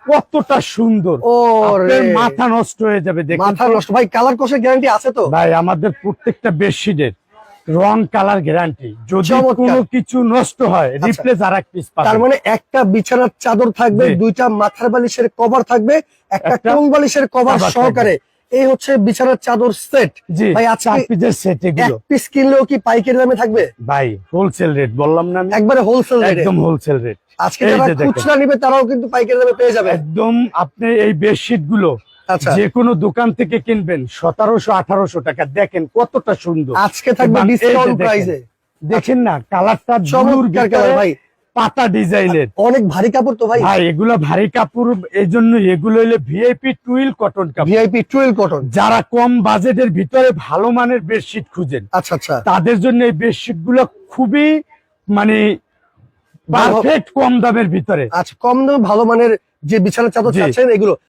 কতটা সুন্দর, আপনার মাথা নষ্ট হয়ে যাবে দেখে। মাথা নষ্ট ভাই, কালার কোষের গ্যারান্টি আছে তো ভাই? আমাদের প্রত্যেকটা বেডশিটের রং কালার গ্যারান্টি, যদি কোনো কিছু নষ্ট হয় রিপ্লেস আর এক পিস পাবেন। তার মানে একটা বিছানার চাদর থাকবে, দুইটা মাথার বালিশের কভার থাকবে, একটা কোন বালিশের কভার সহকারে, এই হচ্ছে বিছানার চাদর সেট। ভাই আজকে 4 পিসের সেট, এগুলো এক পিস কিনলেও কি পাইকারি দামে থাকবে? ভাই হোলসেল রেট বললাম না আমি, একবারে হোলসেল রেট, একদম হোলসেল রেট। আজকে যারা খুচরা নেবে তারাও কিন্তু পাইকারি দামে পেয়ে যাবে একদম। আপনি এই বেডশিট গুলো যে কোনো দোকান থেকে কিনবেন 1700-1800 টাকা, দেখেন কতটা সুন্দর। আজকে থাকবে ডিসকাউন্ট প্রাইসে, দেখেন না কালারটা চমৎকার কালার ভাই, পাতা ডিজাইনের, অনেক ভারী কাপড় তো ভাই। ভাই এগুলো ভারী কাপড়, এই জন্য এগুলো হইলে ভিআইপি টুইল কটন কাপড়, ভিআইপি টুইল কটন। যারা কম বাজেটের ভিতরে ভালো মানের বেডশিট খুঁজেন, আচ্ছা আচ্ছা, তাদের জন্য এই বেডশিট গুলো খুবই মানে পারফেক্ট, কম দামের ভিতরে। আচ্ছা, কম দামে ভালো মানের যে বিছানার চাদর চাচ্ছেন এগুলো